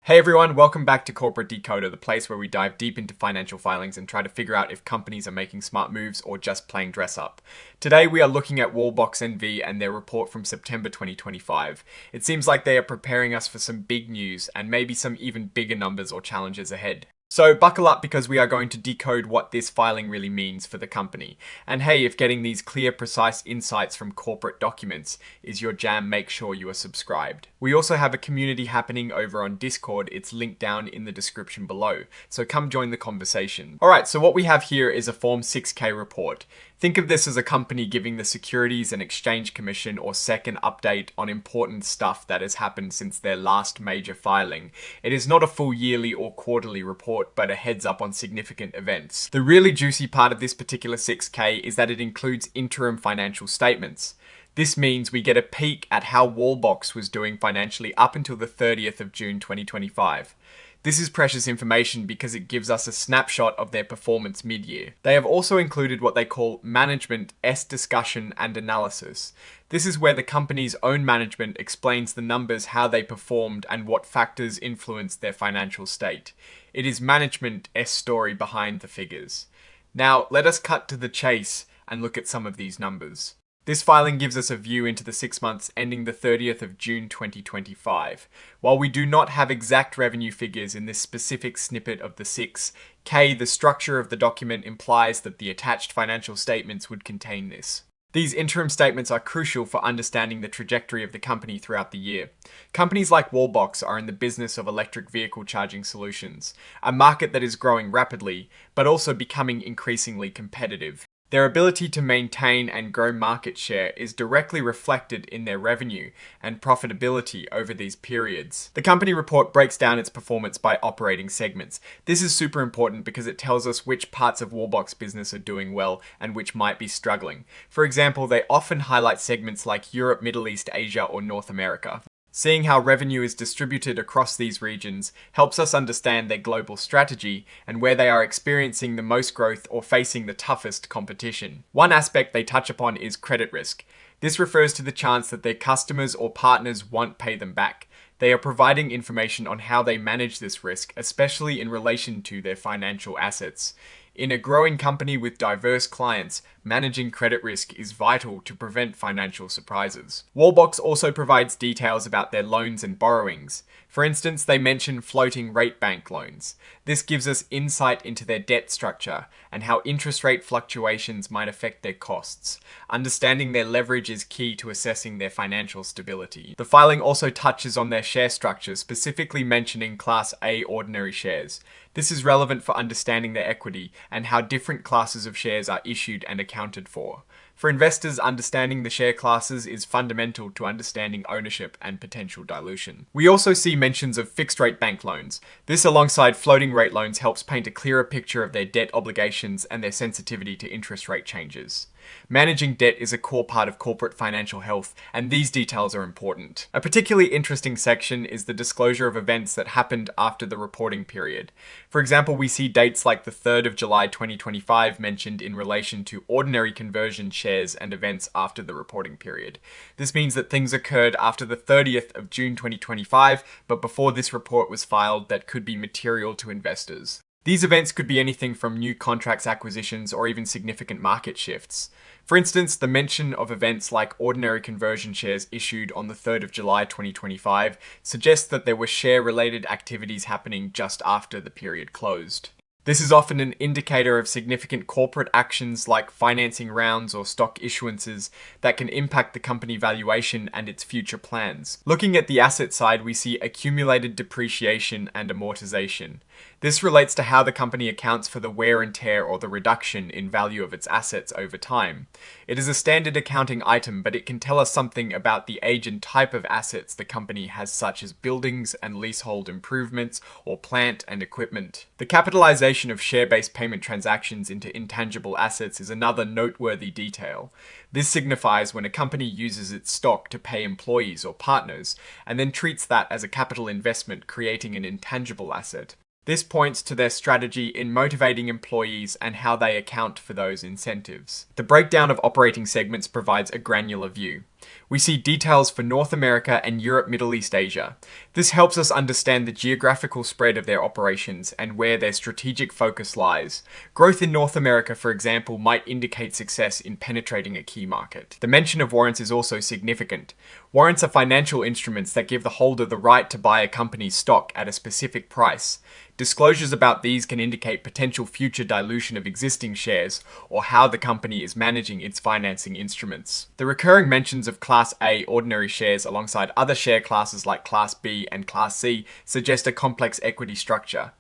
Hey everyone, welcome back to Corporate Decoder, the place where we dive deep into financial filings and try to figure out if companies are making smart moves or just playing dress up. Today we are looking at Wallbox N.V and their report from September 2025. It seems like they are preparing us for some big news and maybe some even bigger numbers or challenges ahead. So buckle up because we are going to decode what this filing really means for the company. And hey, if getting these clear, precise insights from corporate documents is your jam, make sure you are subscribed. We also have a community happening over on Discord. It's linked down in the description below. So come join the conversation. Alright, so what we have here is a Form 6K report. Think of this as a company giving the Securities and Exchange Commission or SEC an update on important stuff that has happened since their last major filing. It is not a full yearly or quarterly report, but a heads up on significant events. The really juicy part of this particular 6K is that it includes interim financial statements. This means we get a peek at how Wallbox was doing financially up until the 30th of June 2025. This is precious information because it gives us a snapshot of their performance mid-year. They have also included what they call Management S Discussion and Analysis. This is where the company's own management explains the numbers, how they performed, and what factors influenced their financial state. It is Management S story behind the figures. Now, let us cut to the chase and look at some of these numbers. This filing gives us a view into the 6 months ending the 30th of June 2025. While we do not have exact revenue figures in this specific snippet of the 6K, the structure of the document implies that the attached financial statements would contain this. These interim statements are crucial for understanding the trajectory of the company throughout the year. Companies like Wallbox are in the business of electric vehicle charging solutions, a market that is growing rapidly, but also becoming increasingly competitive. Their ability to maintain and grow market share is directly reflected in their revenue and profitability over these periods. The company report breaks down its performance by operating segments. This is super important because it tells us which parts of Wallbox business are doing well and which might be struggling. For example, they often highlight segments like Europe, Middle East, Asia, or North America. Seeing how revenue is distributed across these regions helps us understand their global strategy and where they are experiencing the most growth or facing the toughest competition. One aspect they touch upon is credit risk. This refers to the chance that their customers or partners won't pay them back. They are providing information on how they manage this risk, especially in relation to their financial assets. In a growing company with diverse clients, managing credit risk is vital to prevent financial surprises. Wallbox also provides details about their loans and borrowings. For instance, they mention floating rate bank loans. This gives us insight into their debt structure and how interest rate fluctuations might affect their costs. Understanding their leverage is key to assessing their financial stability. The filing also touches on their share structure, specifically mentioning Class A ordinary shares. This is relevant for understanding their equity and how different classes of shares are issued and accounted for. For investors, understanding the share classes is fundamental to understanding ownership and potential dilution. We also see mentions of fixed rate bank loans. This alongside floating rate loans helps paint a clearer picture of their debt obligations and their sensitivity to interest rate changes. Managing debt is a core part of corporate financial health, and these details are important. A particularly interesting section is the disclosure of events that happened after the reporting period. For example, we see dates like the 3rd of July 2025 mentioned in relation to ordinary conversion shares and events after the reporting period. This means that things occurred after the 30th of June 2025, but before this report was filed that could be material to investors. These events could be anything from new contracts acquisitions or even significant market shifts. For instance, the mention of events like ordinary conversion shares issued on the 3rd of July 2025 suggests that there were share-related activities happening just after the period closed. This is often an indicator of significant corporate actions like financing rounds or stock issuances that can impact the company valuation and its future plans. Looking at the asset side, we see accumulated depreciation and amortization. This relates to how the company accounts for the wear and tear or the reduction in value of its assets over time. It is a standard accounting item, but it can tell us something about the age and type of assets the company has, such as buildings and leasehold improvements or plant and equipment. The capitalization of share-based payment transactions into intangible assets is another noteworthy detail. This signifies when a company uses its stock to pay employees or partners, and then treats that as a capital investment, creating an intangible asset. This points to their strategy in motivating employees and how they account for those incentives. The breakdown of operating segments provides a granular view. We see details for North America and Europe, Middle East, Asia. This helps us understand the geographical spread of their operations and where their strategic focus lies. Growth in North America, for example, might indicate success in penetrating a key market. The mention of warrants is also significant. Warrants are financial instruments that give the holder the right to buy a company's stock at a specific price. Disclosures about these can indicate potential future dilution of existing shares or how the company is managing its financing instruments. The recurring mentions of Class A ordinary shares alongside other share classes like Class B and Class C suggest a complex equity structure.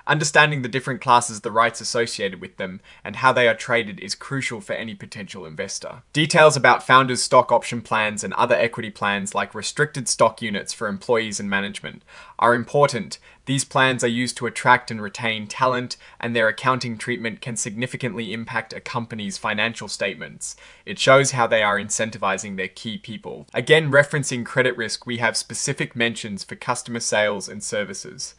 Understanding the different classes, the rights associated with them, and how they are traded is crucial for any potential investor. Details about founders' stock option plans and other equity plans like restricted stock units for employees and management are important. These plans are used to attract and retain talent, and their accounting treatment can significantly impact a company's financial statements. It shows how they are incentivizing their key people. Again, referencing credit risk, we have specific mentions for customer sales and services.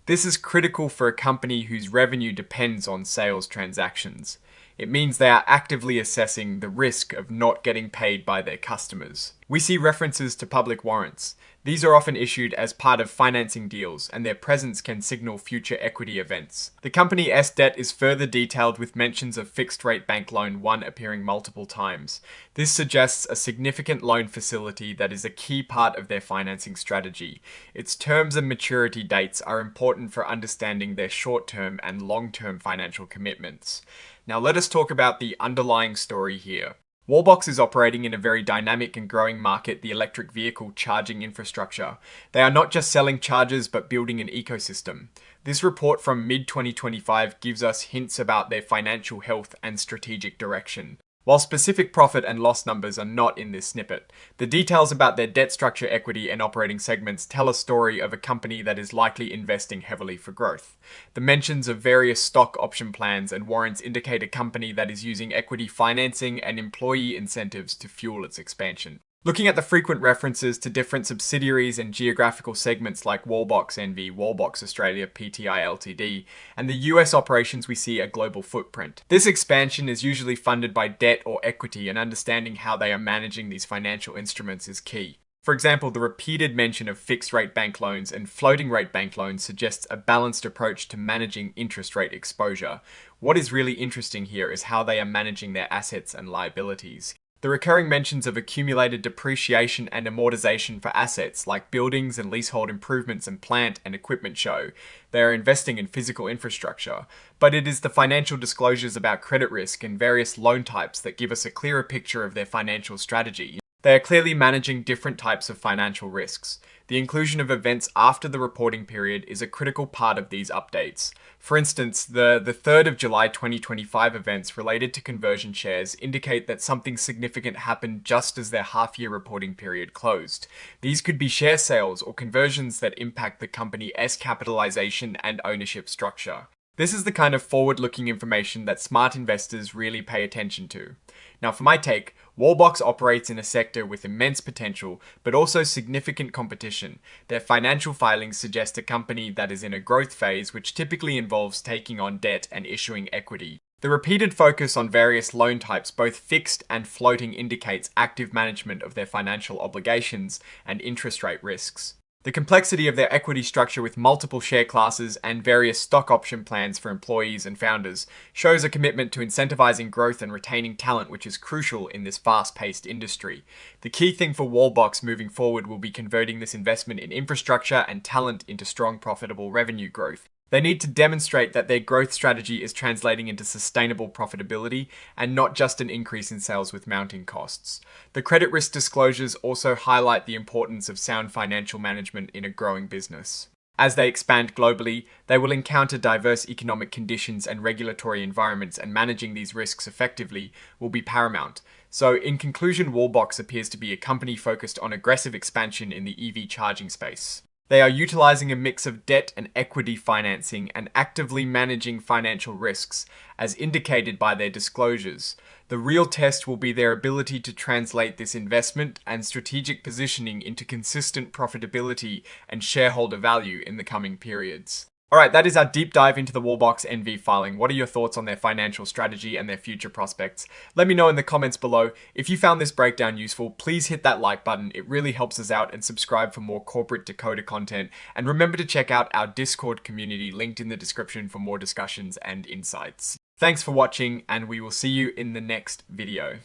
This is critical for a company whose revenue depends on sales transactions. It means they are actively assessing the risk of not getting paid by their customers. We see references to public warrants. These are often issued as part of financing deals, and their presence can signal future equity events. The Company S debt is further detailed with mentions of fixed-rate bank loan 1 appearing multiple times. This suggests a significant loan facility that is a key part of their financing strategy. Its terms and maturity dates are important for understanding their short-term and long-term financial commitments. Now let us talk about the underlying story here. Wallbox is operating in a very dynamic and growing market, the electric vehicle charging infrastructure. They are not just selling chargers, but building an ecosystem. This report from mid-2025 gives us hints about their financial health and strategic direction. While specific profit and loss numbers are not in this snippet, the details about their debt structure, equity, and operating segments tell a story of a company that is likely investing heavily for growth. The mentions of various stock option plans and warrants indicate a company that is using equity financing and employee incentives to fuel its expansion. Looking at the frequent references to different subsidiaries and geographical segments like Wallbox N.V, Wallbox Australia Pty Ltd, and the US operations, we see a global footprint. This expansion is usually funded by debt or equity, and understanding how they are managing these financial instruments is key. For example, the repeated mention of fixed-rate bank loans and floating-rate bank loans suggests a balanced approach to managing interest rate exposure. What is really interesting here is how they are managing their assets and liabilities. The recurring mentions of accumulated depreciation and amortization for assets like buildings and leasehold improvements and plant and equipment show they are investing in physical infrastructure, but it is the financial disclosures about credit risk and various loan types that give us a clearer picture of their financial strategy. They are clearly managing different types of financial risks. The inclusion of events after the reporting period is a critical part of these updates. For instance, the 3rd of July 2025 events related to conversion shares indicate that something significant happened just as their half-year reporting period closed. These could be share sales or conversions that impact the company's capitalization and ownership structure. This is the kind of forward-looking information that smart investors really pay attention to. Now, for my take, Wallbox operates in a sector with immense potential, but also significant competition. Their financial filings suggest a company that is in a growth phase, which typically involves taking on debt and issuing equity. The repeated focus on various loan types, both fixed and floating, indicates active management of their financial obligations and interest rate risks. The complexity of their equity structure with multiple share classes and various stock option plans for employees and founders shows a commitment to incentivizing growth and retaining talent, which is crucial in this fast-paced industry. The key thing for Wallbox moving forward will be converting this investment in infrastructure and talent into strong, profitable revenue growth. They need to demonstrate that their growth strategy is translating into sustainable profitability and not just an increase in sales with mounting costs. The credit risk disclosures also highlight the importance of sound financial management in a growing business. As they expand globally, they will encounter diverse economic conditions and regulatory environments, and managing these risks effectively will be paramount. So, in conclusion, Wallbox appears to be a company focused on aggressive expansion in the EV charging space. They are utilizing a mix of debt and equity financing and actively managing financial risks, as indicated by their disclosures. The real test will be their ability to translate this investment and strategic positioning into consistent profitability and shareholder value in the coming periods. Alright, that is our deep dive into the Wallbox N.V filing. What are your thoughts on their financial strategy and their future prospects? Let me know in the comments below. If you found this breakdown useful, please hit that like button. It really helps us out, and subscribe for more corporate decoder content. And remember to check out our Discord community linked in the description for more discussions and insights. Thanks for watching, and we will see you in the next video.